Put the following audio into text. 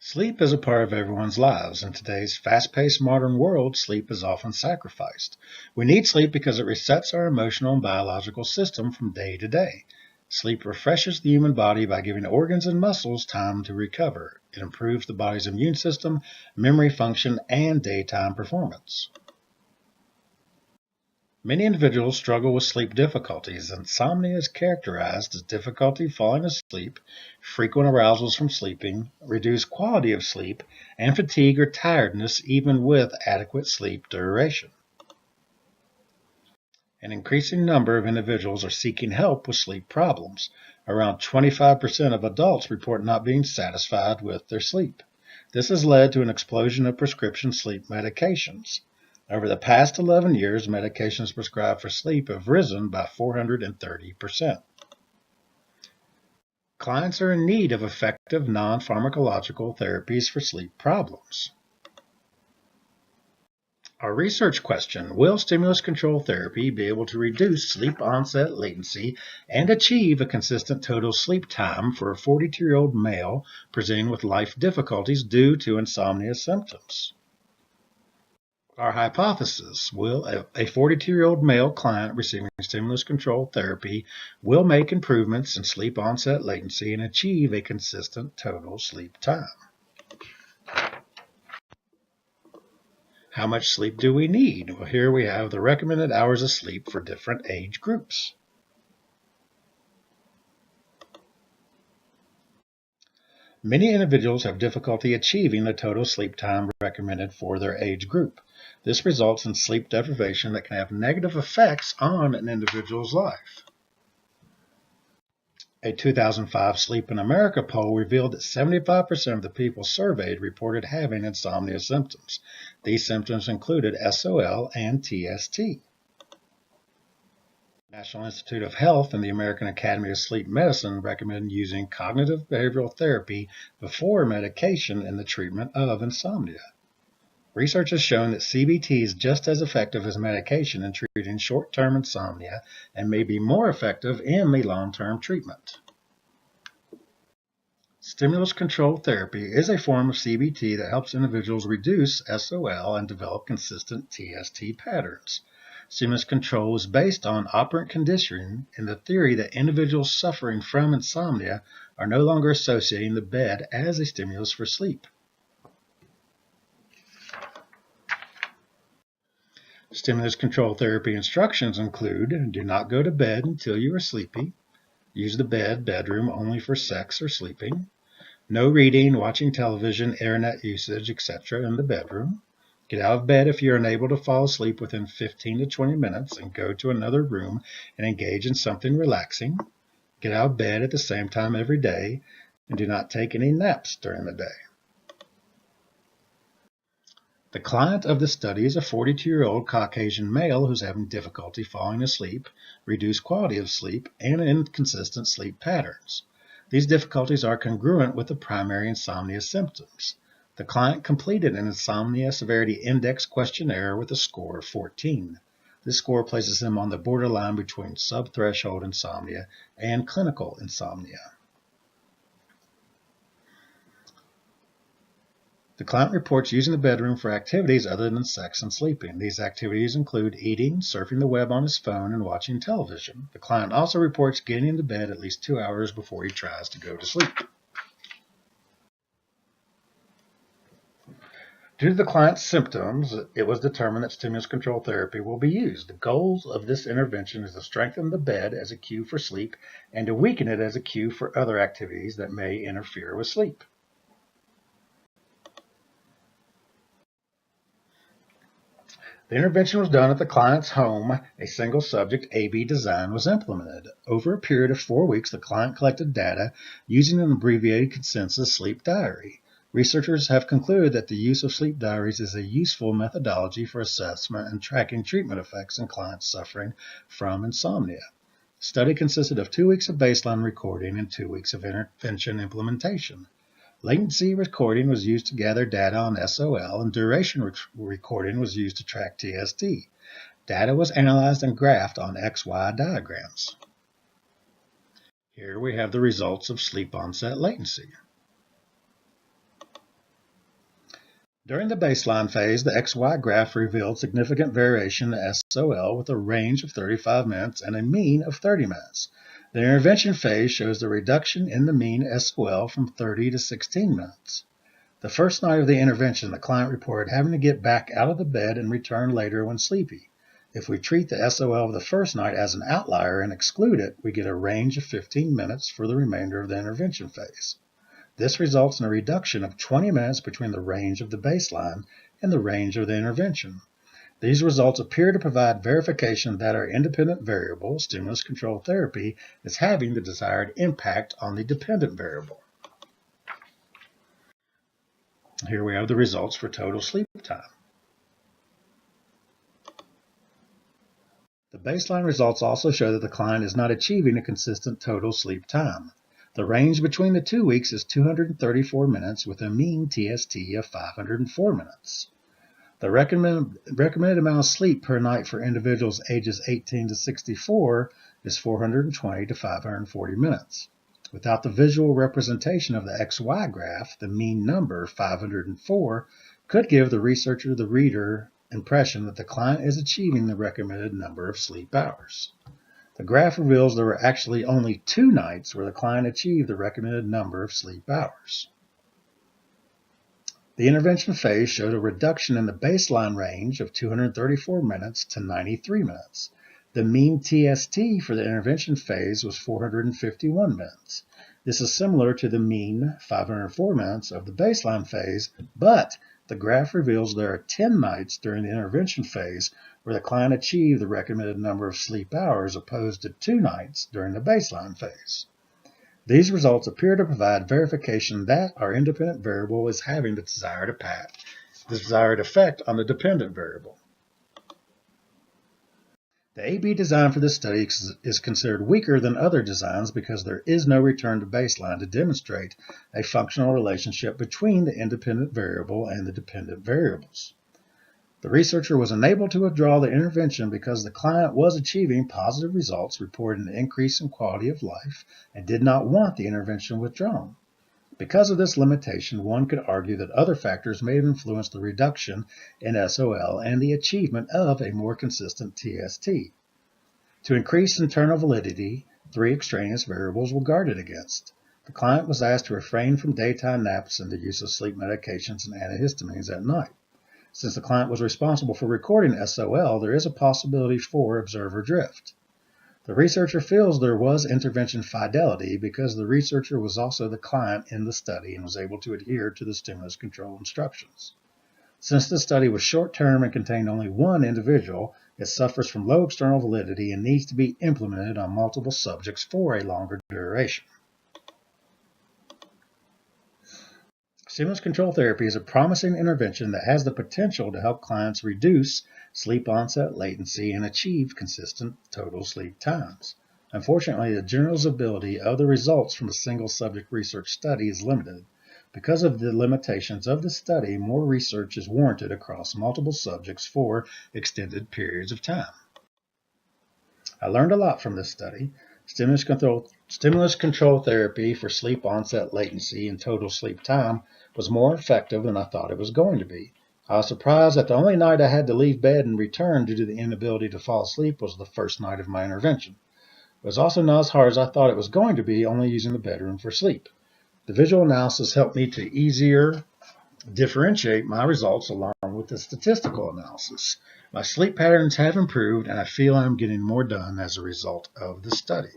Sleep is a part of everyone's lives. In today's fast-paced modern world, sleep is often sacrificed. We need sleep because it resets our emotional and biological system from day to day. Sleep refreshes the human body by giving organs and muscles time to recover. It improves the body's immune system, memory function, and daytime performance. Many individuals struggle with sleep difficulties. Insomnia is characterized as difficulty falling asleep, frequent arousals from sleeping, reduced quality of sleep, and fatigue or tiredness even with adequate sleep duration. An increasing number of individuals are seeking help with sleep problems. Around 25% of adults report not being satisfied with their sleep. This has led to an explosion of prescription sleep medications. Over the past 11 years, medications prescribed for sleep have risen by 430%. Clients are in need of effective non-pharmacological therapies for sleep problems. Our research question: will stimulus control therapy be able to reduce sleep onset latency and achieve a consistent total sleep time for a 42-year-old male presenting with life difficulties due to insomnia symptoms? Our hypothesis: will a 42-year-old male client receiving stimulus control therapy will make improvements in sleep onset latency and achieve a consistent total sleep time. How much sleep do we need? Well, here we have the recommended hours of sleep for different age groups. Many individuals have difficulty achieving the total sleep time recommended for their age group. This results in sleep deprivation that can have negative effects on an individual's life. A 2005 Sleep in America poll revealed that 75% of the people surveyed reported having insomnia symptoms. These symptoms included SOL and TST. The National Institute of Health and the American Academy of Sleep Medicine recommend using cognitive behavioral therapy before medication in the treatment of insomnia. Research has shown that CBT is just as effective as medication in treating short-term insomnia and may be more effective in the long-term treatment. Stimulus control therapy is a form of CBT that helps individuals reduce SOL and develop consistent TST patterns. Stimulus control is based on operant conditioning and the theory that individuals suffering from insomnia are no longer associating the bed as a stimulus for sleep. Stimulus control therapy instructions include: do not go to bed until you are sleepy, use the bedroom only for sex or sleeping, no reading, watching television, internet usage, etc. in the bedroom, get out of bed if you're unable to fall asleep within 15 to 20 minutes and go to another room and engage in something relaxing, get out of bed at the same time every day, and do not take any naps during the day. The client of the study is a 42-year-old Caucasian male who's having difficulty falling asleep, reduced quality of sleep, and inconsistent sleep patterns. These difficulties are congruent with the primary insomnia symptoms. The client completed an Insomnia Severity Index questionnaire with a score of 14. This score places him on the borderline between subthreshold insomnia and clinical insomnia. The client reports using the bedroom for activities other than sex and sleeping. These activities include eating, surfing the web on his phone, and watching television. The client also reports getting into bed at least 2 hours before he tries to go to sleep. Due to the client's symptoms, it was determined that stimulus control therapy will be used. The goals of this intervention is to strengthen the bed as a cue for sleep and to weaken it as a cue for other activities that may interfere with sleep. The intervention was done at the client's home. A single subject A-B design was implemented. Over a period of 4 weeks, the client collected data using an abbreviated consensus sleep diary. Researchers have concluded that the use of sleep diaries is a useful methodology for assessment and tracking treatment effects in clients suffering from insomnia. The study consisted of 2 weeks of baseline recording and 2 weeks of intervention implementation. Latency recording was used to gather data on SOL, and duration recording was used to track TST. Data was analyzed and graphed on XY diagrams. Here we have the results of sleep onset latency. During the baseline phase, the XY graph revealed significant variation in SOL with a range of 35 minutes and a mean of 30 minutes. The intervention phase shows the reduction in the mean SOL from 30 to 16 minutes. The first night of the intervention, the client reported having to get back out of the bed and return later when sleepy. If we treat the SOL of the first night as an outlier and exclude it, we get a range of 15 minutes for the remainder of the intervention phase. This results in a reduction of 20 minutes between the range of the baseline and the range of the intervention. These results appear to provide verification that our independent variable, stimulus-controlled therapy, is having the desired impact on the dependent variable. Here we have the results for total sleep time. The baseline results also show that the client is not achieving a consistent total sleep time. The range between the 2 weeks is 234 minutes with a mean TST of 504 minutes. The recommended amount of sleep per night for individuals ages 18 to 64 is 420 to 540 minutes. Without the visual representation of the XY graph, the mean number, 504, could give the researcher the reader impression that the client is achieving the recommended number of sleep hours. The graph reveals there were actually only 2 nights where the client achieved the recommended number of sleep hours. The intervention phase showed a reduction in the baseline range of 234 minutes to 93 minutes. The mean TST for the intervention phase was 451 minutes. This is similar to the mean 504 minutes of the baseline phase, but the graph reveals there are 10 nights during the intervention phase where the client achieved the recommended number of sleep hours opposed to 2 nights during the baseline phase. These results appear to provide verification that our independent variable is having the desired effect on the dependent variable. The AB design for this study is considered weaker than other designs because there is no return to baseline to demonstrate a functional relationship between the independent variable and the dependent variables. The researcher was unable to withdraw the intervention because the client was achieving positive results, reporting an increase in quality of life, and did not want the intervention withdrawn. Because of this limitation, one could argue that other factors may have influenced the reduction in SOL and the achievement of a more consistent TST. To increase internal validity, 3 extraneous variables were guarded against. The client was asked to refrain from daytime naps and the use of sleep medications and antihistamines at night. Since the client was responsible for recording SOL, there is a possibility for observer drift. The researcher feels there was intervention fidelity because the researcher was also the client in the study and was able to adhere to the stimulus control instructions. Since the study was short-term and contained only 1 individual, it suffers from low external validity and needs to be implemented on multiple subjects for a longer duration. Stimulus control therapy is a promising intervention that has the potential to help clients reduce sleep onset latency and achieve consistent total sleep times. Unfortunately, the generalizability of the results from a single subject research study is limited. Because of the limitations of the study, more research is warranted across multiple subjects for extended periods of time. I learned a lot from this study. Stimulus control therapy for sleep onset latency and total sleep time was more effective than I thought it was going to be. I was surprised that the only night I had to leave bed and return due to the inability to fall asleep was the first night of my intervention. It was also not as hard as I thought it was going to be, only using the bedroom for sleep. The visual analysis helped me to easier differentiate my results along with the statistical analysis. My sleep patterns have improved, and I feel I'm getting more done as a result of the study.